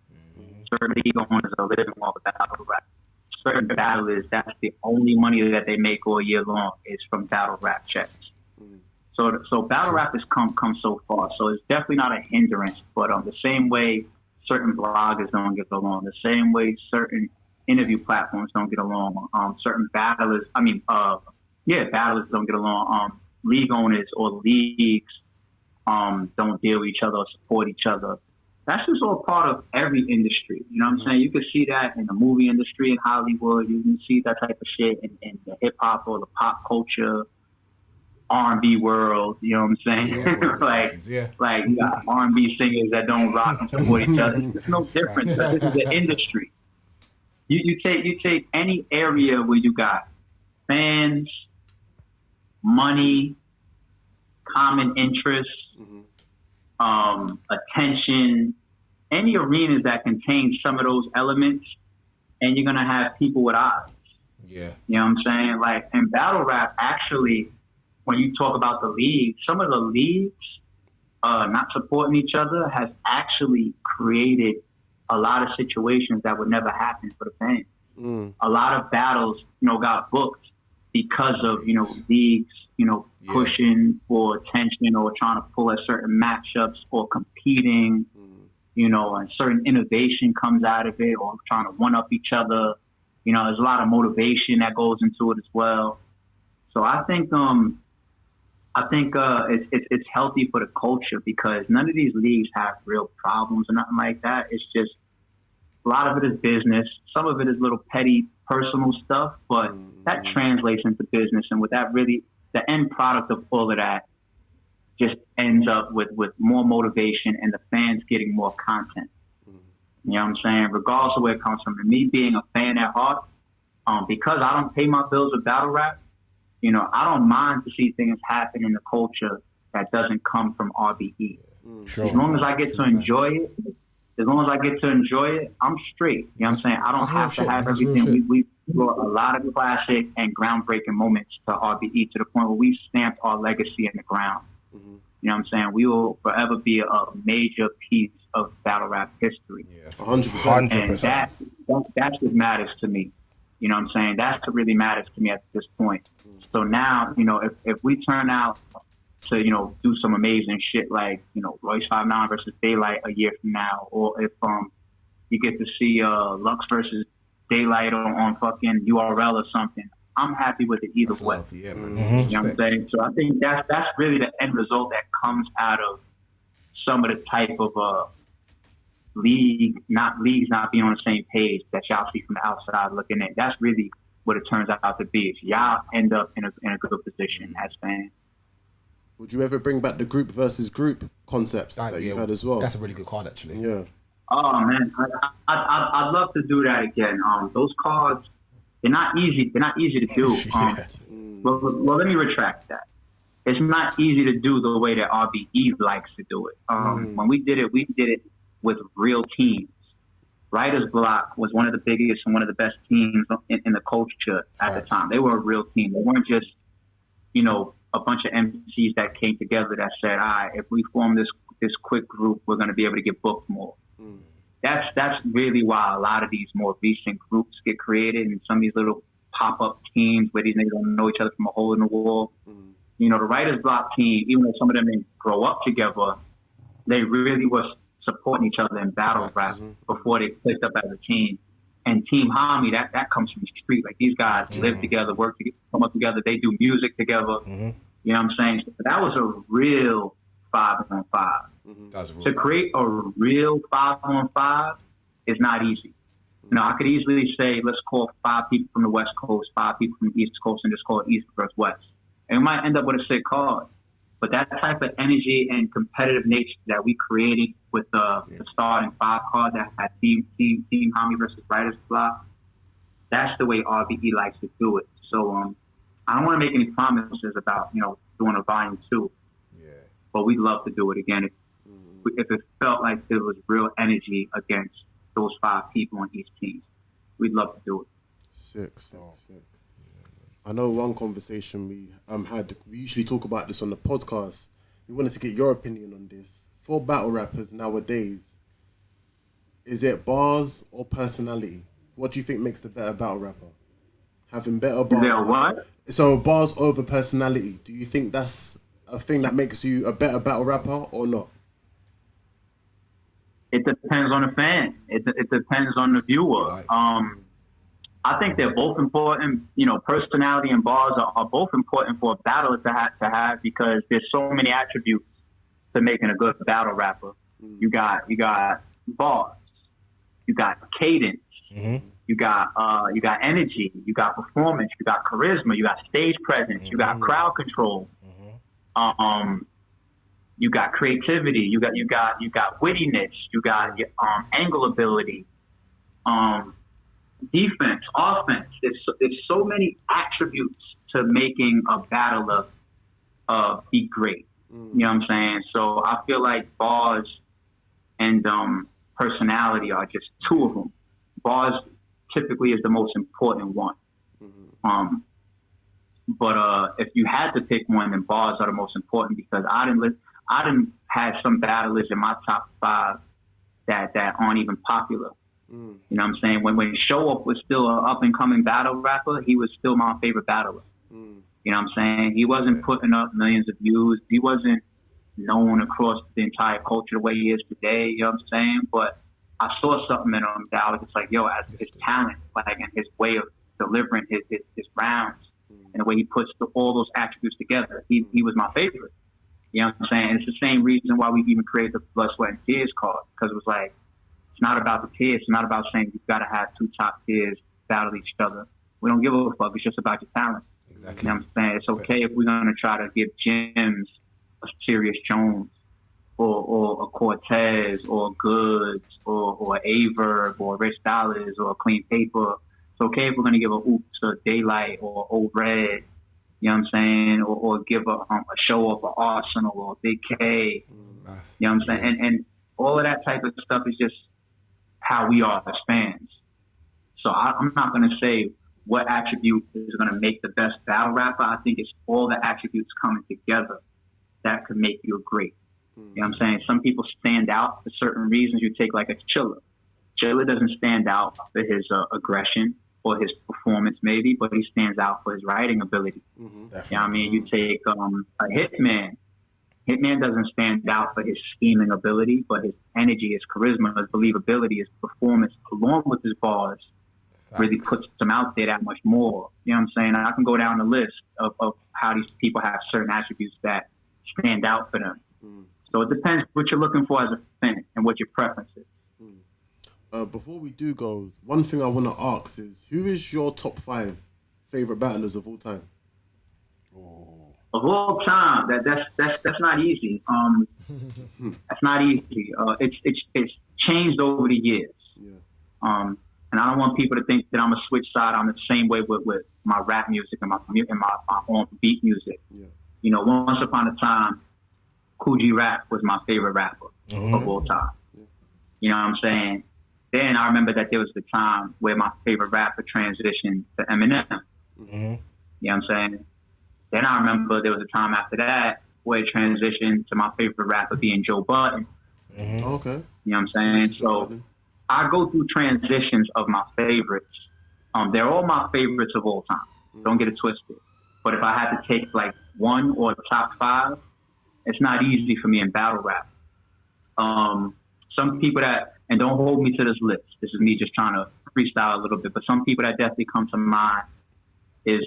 Certain league owners are living off of battle rap. Certain battlers, that's the only money that they make all year long is from battle rap checks. So battle rap has come so far. So it's definitely not a hindrance, but the same way certain bloggers don't get along, the same way certain interview platforms don't get along, certain battlers, battlers don't get along, league owners or leagues don't deal with each other or support each other. That's just all part of every industry. You know what I'm saying? You can see that in the movie industry in Hollywood. You can see that type of shit in the hip hop or the pop culture. R&B world, you know what I'm saying? Yeah, like you got R&B singers that don't rock and support each other. It's no different. This is an industry. You take any area where you got fans, money, common interests, attention, any arenas that contain some of those elements, and you're gonna have people with eyes. Yeah. You know what I'm saying? Like in battle rap, actually, when you talk about the league, some of the leagues not supporting each other has actually created a lot of situations that would never happen for the fans. A lot of battles, got booked because of, leagues, pushing for attention or trying to pull at certain matchups or competing, and certain innovation comes out of it or trying to one up each other. There's a lot of motivation that goes into it as well. So I think it's healthy for the culture because none of these leagues have real problems or nothing like that. It's just a lot of it is business. Some of it is little petty personal stuff, but that translates into business. And with that, really, the end product of all of that just ends up with more motivation and the fans getting more content. You know what I'm saying? Regardless of where it comes from. And me being a fan at heart, because I don't pay my bills with battle rap, I don't mind to see things happen in the culture that doesn't come from RBE. Sure. As long as I get to enjoy it, I'm straight. You know what I'm saying? I don't have to have everything. We brought a lot of classic and groundbreaking moments to RBE to the point where we stamped our legacy in the ground. You know what I'm saying? We will forever be a major piece of battle rap history. Yeah. 100%. And that's what matters to me. You know what I'm saying? That's what really matters to me at this point. So now, if we turn out to, do some amazing shit like, Royce 5'9" versus Daylight a year from now, or if you get to see Lux versus Daylight on fucking URL or something, I'm happy with it either way. Yeah, man. You know what I'm saying? So I think that's really the end result that comes out of some of the type of leagues not being on the same page that y'all see from the outside looking in. That's really what it turns out to be. Is y'all end up in a good position as fans. Would you ever bring back the group versus group concepts that you've had as well? That's a really good card, actually. Yeah. Oh man, I'd love to do that again. Those cards, they're not easy. They're not easy to do. Well, let me retract that. It's not easy to do the way that RBE likes to do it. When we did it with real teams. Writer's Block was one of the biggest and one of the best teams in the culture at the time. They were a real team. They weren't just, a bunch of MCs that came together that said, all right, if we form this quick group, we're going to be able to get booked more. That's really why a lot of these more recent groups get created and some of these little pop-up teams where these niggas don't know each other from a hole in the wall. The Writer's Block team, even though some of them didn't grow up together, they really were supporting each other in battle rap before they clicked up as a team. And Team Homie, that comes from the street. Like these guys live together, work together, come up together. They do music together. You know what I'm saying? So that was a real 5-on-5. To create a real 5-on-5 is not easy. I could easily say, let's call 5 people from the West Coast, 5 people from the East Coast, and just call it East versus West. And we might end up with a sick card. But that type of energy and competitive nature that we created with the starting 5 card that had Team Homie versus Writer's Block, that's the way RBE likes to do it. So I don't want to make any promises about doing a volume 2. Yeah. But we'd love to do it again if it felt like there was real energy against those 5 people on each team. We'd love to do it. Sick. I know one conversation we had, we usually talk about this on the podcast. We wanted to get your opinion on this. For battle rappers nowadays, is it bars or personality? What do you think makes the better battle rapper? Having better bars? Yeah, what? So bars over personality. Do you think that's a thing that makes you a better battle rapper or not? It depends on the fan. It depends on the viewer. I think they're both important. Personality and bars are both important for a battler to have because there's so many attributes to making a good battle rapper. You got bars, you got cadence, you got energy, you got performance, you got charisma, you got stage presence, you got crowd control. You got creativity. You got wittiness. You got angle ability. Defense, offense. There's so many attributes to making a battler be great. You know what I'm saying? So I feel like bars and personality are just two of them. Bars typically is the most important one. But if you had to pick one, then bars are the most important because I didn't have some battlers in my top 5 that aren't even popular. You know what I'm saying? When Show Off was still an up and coming battle rapper, he was still my favorite battler. You know what I'm saying? He wasn't putting up millions of views. He wasn't known across the entire culture the way he is today. You know what I'm saying? But I saw something in him that I was just like, yo, as his talent, like, and his way of delivering his rounds and the way he puts all those attributes together, he was my favorite. You know what I'm saying? And it's the same reason why we even created the Blood, Sweat, and Tears card, because it was like, it's not about the tiers. It's not about saying you've got to have 2 top tiers battle each other. We don't give a fuck. It's just about your talent. Exactly. You know what I'm saying? It's okay if we're going to try to give Gems a Serious Jones or a Cortez or Goods or Averb or Rich Dollars or Clean Paper. It's okay if we're going to give a Oops or Daylight or Old Red, you know what I'm saying? Or give a Show Off or Arsenal or Bigg K. You know what I'm saying? And all of that type of stuff is just how we are as fans. So I'm not going to say what attribute is going to make the best battle rapper. I think it's all the attributes coming together that could make you a great. You know what I'm saying? Some people stand out for certain reasons. You take like a Chilla. Chilla doesn't stand out for his aggression or his performance maybe, but he stands out for his writing ability. You know what I mean? You take a Hitman. Hitman doesn't stand out for his scheming ability, but his energy, his charisma, his believability, his performance, along with his bars, really puts him out there that much more. You know what I'm saying? And I can go down the list of how these people have certain attributes that stand out for them. So it depends what you're looking for as a fan and what your preference is. Before we do go, one thing I want to ask is, who is your top 5 favorite battlers of all time? Of all time, that's not easy. That's not easy. It's changed over the years. And I don't want people to think that I'm a switch side. I'm the same way with my rap music and my own beat music. You know, once upon a time, Coogee Rap was my favorite rapper of all time. You know what I'm saying? Then I remember that there was the time where my favorite rapper transitioned to Eminem. You know what I'm saying? Then I remember there was a time after that where it transitioned to my favorite rapper being Joe Budden. Okay. You know what I'm saying? So I go through transitions of my favorites. They're all my favorites of all time. Don't get it twisted. But if I had to take like one or top 5, it's not easy for me in battle rap. Some people that, and don't hold me to this list, this is me just trying to freestyle a little bit, but some people that definitely come to mind is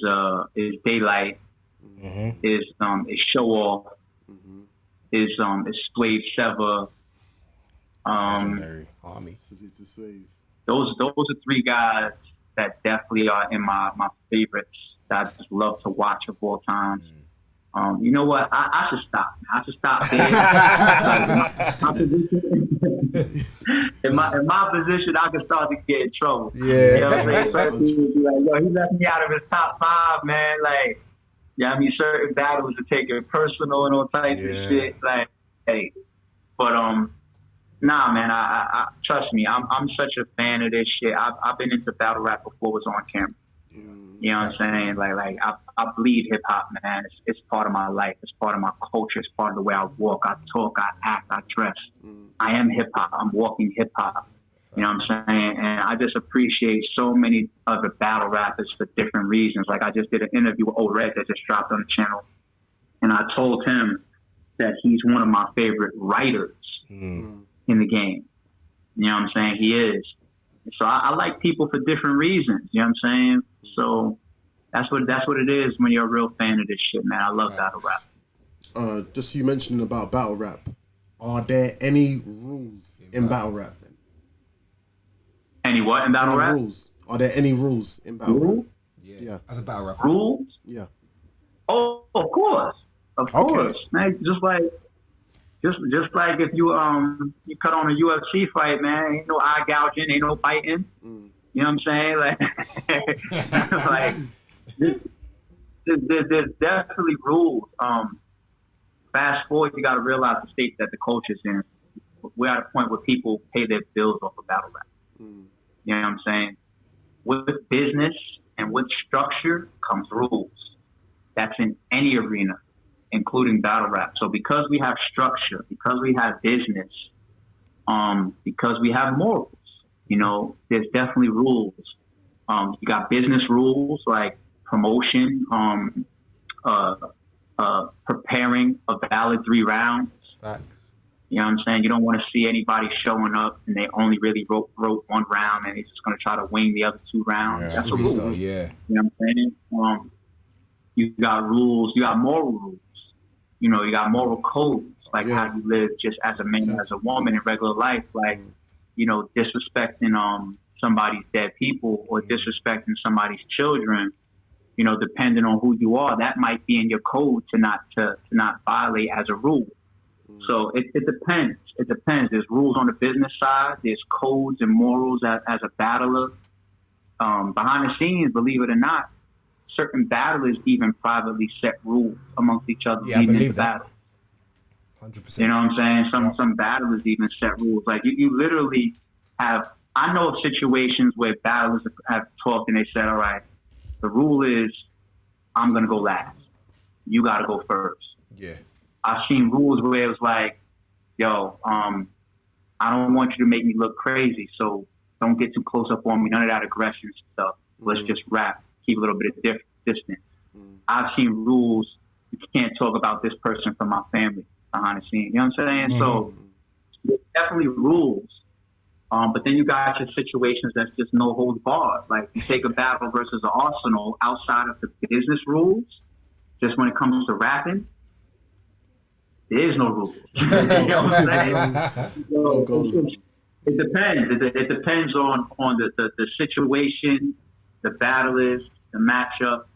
Daylight, is Show Off, is Swave Sever. Legendary. Army. Those are 3 guys that definitely are in my favorites that I just love to watch of all time. You know what? I should stop. I should stop there. in my position, I can start to get in trouble. Yeah. You know what I'm saying? Certain people be like, yo, he left me out of his top 5, man. Like, yeah, I mean, certain battles are taking personal and all types of shit. Like, hey, but nah, man. I trust me. I'm such a fan of this shit. I've been into battle rap before it was on camera. You know what I'm saying? Like I bleed hip hop, man. It's part of my life. It's part of my culture. It's part of the way I walk, I talk, I act, I dress. I am hip hop. I'm walking hip hop. You know what I'm saying? And I just appreciate so many other battle rappers for different reasons. Like I just did an interview with Old Red that just dropped on the channel, and I told him that he's one of my favorite writers in the game. You know what I'm saying? He is. So I like people for different reasons. You know what I'm saying? So that's what it is when you're a real fan of this shit, man. I love battle rap. Just you mentioning about battle rap, are there any rules in battle rap? Any what in battle rap? Rules. Are there any rules in battle rap? Yeah. As a battle rapper. Rules? Yeah. Oh, of course. Of course, man. Just like if you you cut on a UFC fight, man, ain't no eye gouging, ain't no biting. You know what I'm saying? Like, like there's definitely rules. Fast forward, you got to realize the state that the culture's in. We're at a point where people pay their bills off of battle rap. You know what I'm saying? With business and with structure comes rules. That's in any arena, including battle rap. So because we have structure, because we have business, because we have morals, you know, there's definitely rules. You got business rules like promotion, preparing a valid 3 rounds. Facts. You know what I'm saying? You don't want to see anybody showing up and they only really wrote 1 round and they're just going to try to wing the other 2 rounds. Yeah. That's a rule. Yeah. You know what I'm saying? You got rules. You got moral rules. You know, you got moral codes, like how you live just as a man, as a woman in regular life. Like, you know, disrespecting somebody's dead people or disrespecting somebody's children. You know, depending on who you are, that might be in your code to not violate as a rule. So it depends. It depends. There's rules on the business side. There's codes and morals as a battler. Behind the scenes, believe it or not, certain battlers even privately set rules amongst each other. Yeah, I believe that. Battle. 100%. You know what I'm saying? Some battlers even set rules. Like you literally have. I know of situations where battlers have talked and they said, "All right, the rule is I'm gonna go last. You gotta go first." Yeah. I've seen rules where it was like, yo, I don't want you to make me look crazy, so don't get too close up on me. None of that aggression stuff. Let's just rap. Keep a little bit of distance. I've seen rules. You can't talk about this person from my family behind the scenes. You know what I'm saying? So there's definitely rules. But then you got your situations that's just no holds barred. Like you take a battle versus an Arsenal outside of the business rules, just when it comes to rapping, there is no rules. You know what I'm saying? So it depends. It depends on the situation, the battlers, the matchup.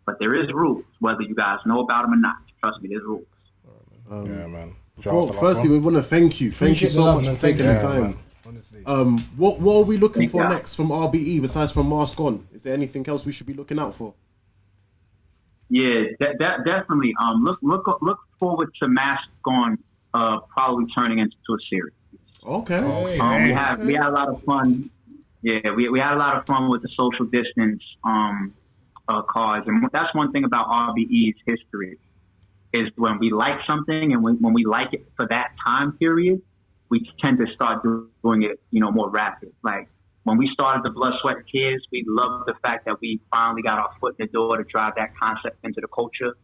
But there is rules, whether you guys know about them or not. Trust me, there's rules. Yeah, man. Firstly, we want to thank you. Thank you so much for taking the time. Man. Honestly. What are we looking for next from RBE besides from Mask On? Is there anything else we should be looking out for? Yeah, definitely. Look forward to Mask On probably turning into a series. Okay. We had a lot of fun. Yeah, we had a lot of fun with the social distance cards, and that's one thing about RBE's history is when we like something and when we like it for that time period, we tend to start doing it, you know, more rapid. Like when we started the Blood, Sweat, and Tears, we loved the fact that we finally got our foot in the door to drive that concept into the culture,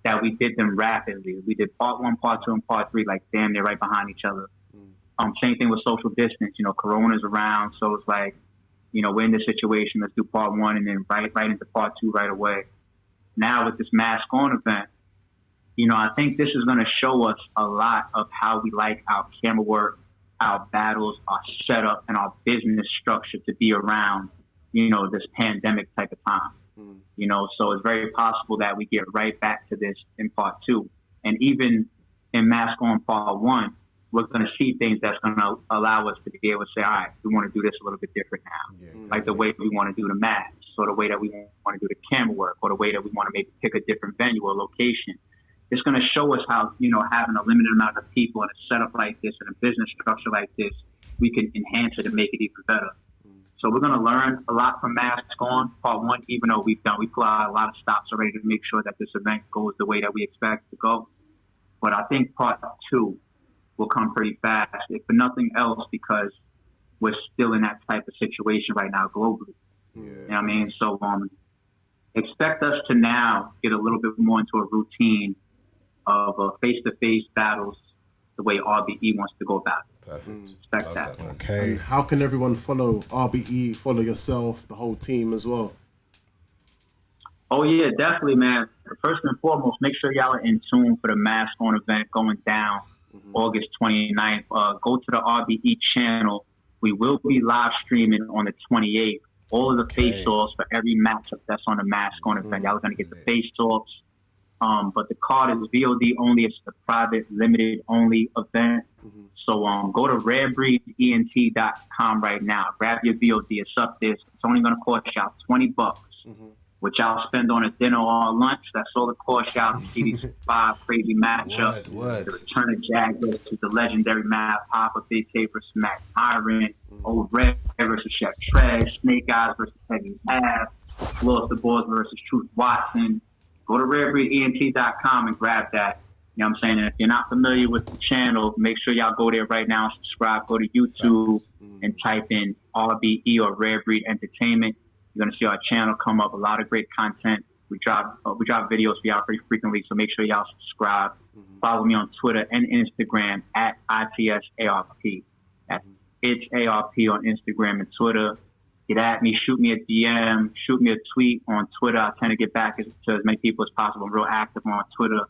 that we did them rapidly. We did part 1, part 2, and part 3, like damn, they're right behind each other. Same thing with social distance. You know, Corona's around, so it's like, you know, we're in this situation, let's do part 1 and then right into part 2 right away. Now with this Mask On event, you know, I think this is going to show us a lot of how we like our camera work, our battles, our setup, and our business structure to be around, you know, this pandemic type of time. You know, so it's very possible that we get right back to this in part 2. And even in Mask On part 1, we're going to see things that's going to allow us to be able to say, all right, we want to do this a little bit different now. Yeah, exactly. Like the way we want to do the masks, or the way that we want to do the camera work, or the way that we want to maybe pick a different venue or location. It's going to show us how, you know, having a limited amount of people in a setup like this and a business structure like this, we can enhance it and make it even better. So we're going to learn a lot from Mask On part 1, even though we pull out a lot of stops already to make sure that this event goes the way that we expect it to go. But I think part 2 will come pretty fast, if for nothing else, because we're still in that type of situation right now globally. You know what I mean? So expect us to now get a little bit more into a routine of face-to-face battles the way RBE wants to go about it. Perfect. Expect that. Okay. And how can everyone follow RBE, follow yourself, the whole team as well? Oh, yeah, definitely, man. First and foremost, make sure y'all are in tune for the Mask On event going down August 29th. Go to the RBE channel. We will be live streaming on the 28th. All of the face-offs for every matchup that's on the Mask On event. Y'all are going to get the face-offs. But the card is VOD only. It's a private, limited only event. So go to rarebreedent.com right now. Grab your VOD. It's up there. It's only going to cost y'all $20, which I'll spend on a dinner or lunch. That's all it costs y'all to see these 5 crazy matchups. The return of Jag versus the legendary Math Hoffa, Bigg K versus Mackk Myron, Old Red versus Chef Trez, Snake Eyez versus Eyez, Floss the Boys versus Truth Watson. Go to rarebreedent.com and grab that. You know what I'm saying? And if you're not familiar with the channel, make sure y'all go there right now, subscribe, go to YouTube and type in RBE or Rare Breed Entertainment. You're going to see our channel come up, a lot of great content. We drop videos for y'all pretty frequently, so make sure y'all subscribe. Follow me on Twitter and Instagram at ITSARP. That's It's ARP on Instagram and Twitter. Get at me, shoot me a DM, shoot me a tweet on Twitter. I tend to get back to as many people as possible. I'm real active on Twitter.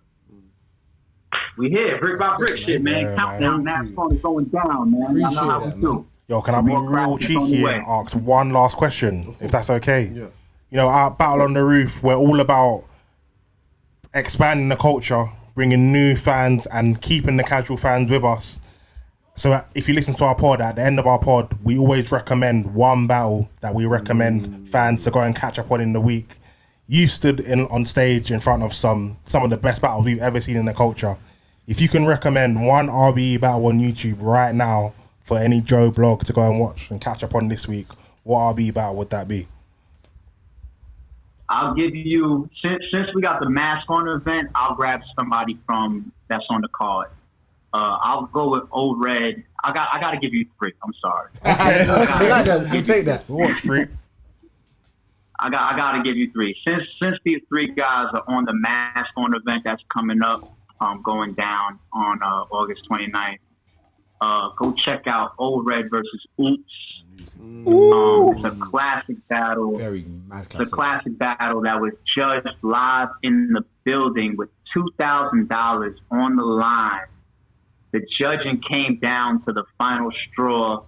We here, brick by brick shit, man. Yeah, Countdown, NASCAR is going down, man. I know how we do. Yo, can I be real cheeky and ask one last question, if that's okay? Yeah. You know, our Battle on the Roof, we're all about expanding the culture, bringing new fans and keeping the casual fans with us. So if you listen to our pod, at the end of our pod, we always recommend one battle that we recommend fans to go and catch up on in the week. You stood on stage in front of some of the best battles we've ever seen in the culture. If you can recommend one RBE battle on YouTube right now for any Joe blog to go and watch and catch up on this week, what RBE battle would that be? I'll give you, since we got the mask on the event, I'll grab somebody from that's on the card. I'll go with Old Red. I got to give you 3. I'm sorry. Okay, we'll take that. We'll watch 3. I got to give you 3. Since these 3 guys are on the mask on event that's coming up, going down on August 29th, go check out Old Red versus Oops. It's a classic battle. Very mad classic. It's a classic battle that was judged live in the building with $2,000 on the line. The judging came down to the final straw.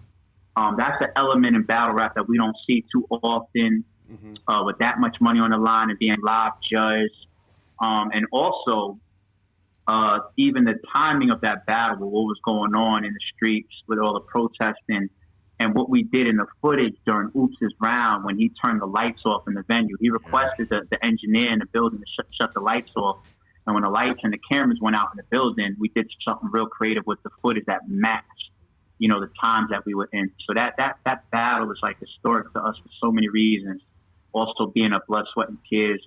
That's an element in battle rap that we don't see too often, with that much money on the line and being live judged. And also, even the timing of that battle, what was going on in the streets with all the protesting, and what we did in the footage during Oops' round when he turned the lights off in the venue. He requested the engineer in the building to shut the lights off. And when the lights and the cameras went out in the building, we did something real creative with the footage that matched, the times that we were in. So that battle is like historic to us for so many reasons. Also being a blood, sweat, and tears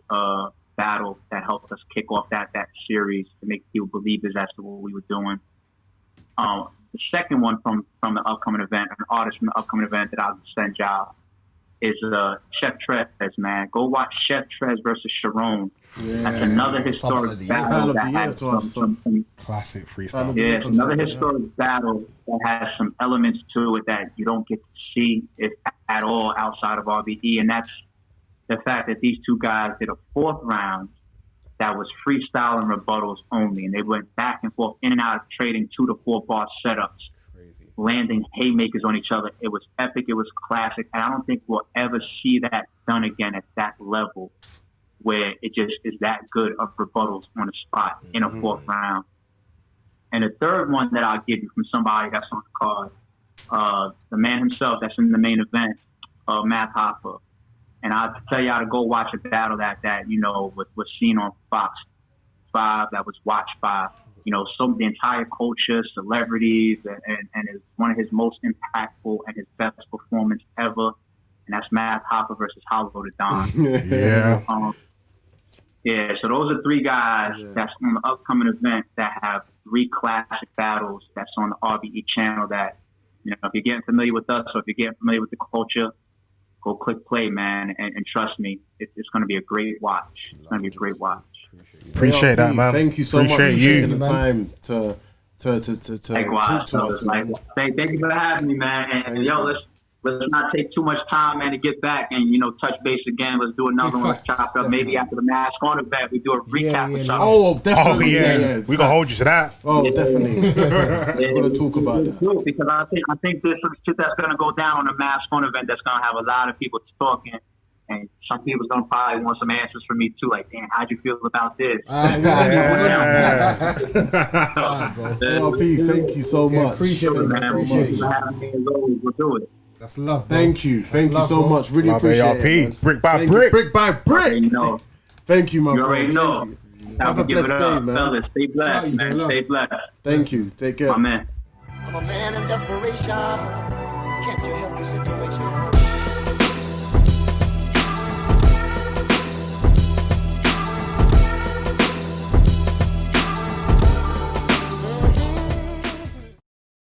battle that helped us kick off that series to make people believe that's what we were doing. The second one from the upcoming event, an artist from the upcoming event that I'll send y'all, is Chef Trez, man. Go watch Chef Trez versus Sharon. Yeah. That's another historic battle that has some classic freestyle. Yeah, it's another historic battle that has some elements to it that you don't get to see at all outside of RBE, and that's the fact that these 2 guys did a 4th round that was freestyle and rebuttals only, and they went back and forth in and out of trading 2 to 4 bar setups. Landing haymakers on each other. It was epic. It was classic. And I don't think we'll ever see that done again at that level where it just is that good of rebuttals on the spot in a 4th round. And the third one that I'll give you from somebody that's on the card, the man himself that's in the main event, Math Hoffa. And I'll tell y'all to go watch a battle that was seen on Fox 5, that was Watch 5. The entire culture, celebrities, and is one of his most impactful and his best performance ever. And that's Math Hoffa versus Hollow the Don. So those are 3 guys that's on the upcoming event that have 3 classic battles that's on the RBE channel that, if you're getting familiar with us or if you're getting familiar with the culture, go click play, man, and trust me, it's going to be a great watch. It's going to be a great watch. Appreciate that, man. Thank you so much for taking the time to talk to us. Thank you for having me, man. And let's not take too much time, man, to get back and touch base again. Let's do another one. Let's chop it up. Maybe after the mask on event, we do a recap. Oh, definitely. We gonna hold you to that. Oh, definitely. We're gonna talk about that because I think there's some shit that's gonna go down on the mask on event that's gonna have a lot of people talking and some people's gonna probably want some answers from me too. Like, damn, how'd you feel about this? ARP, thank you so much. Appreciate it, man. Appreciate you for having me as always. We'll do it. That's love, bro. Thank you so bro. much. Really Love appreciate ARP. it. Man. Brick by Thank brick. You. Brick by brick. You know. Thank you, my You bro. already Thank know. you. Have a a give blessed it day, up, man. fellas. Stay blessed, you, man. bro. Stay blessed. Thank you. Take care. My man. I'm a man in desperation. Can't you help the situation?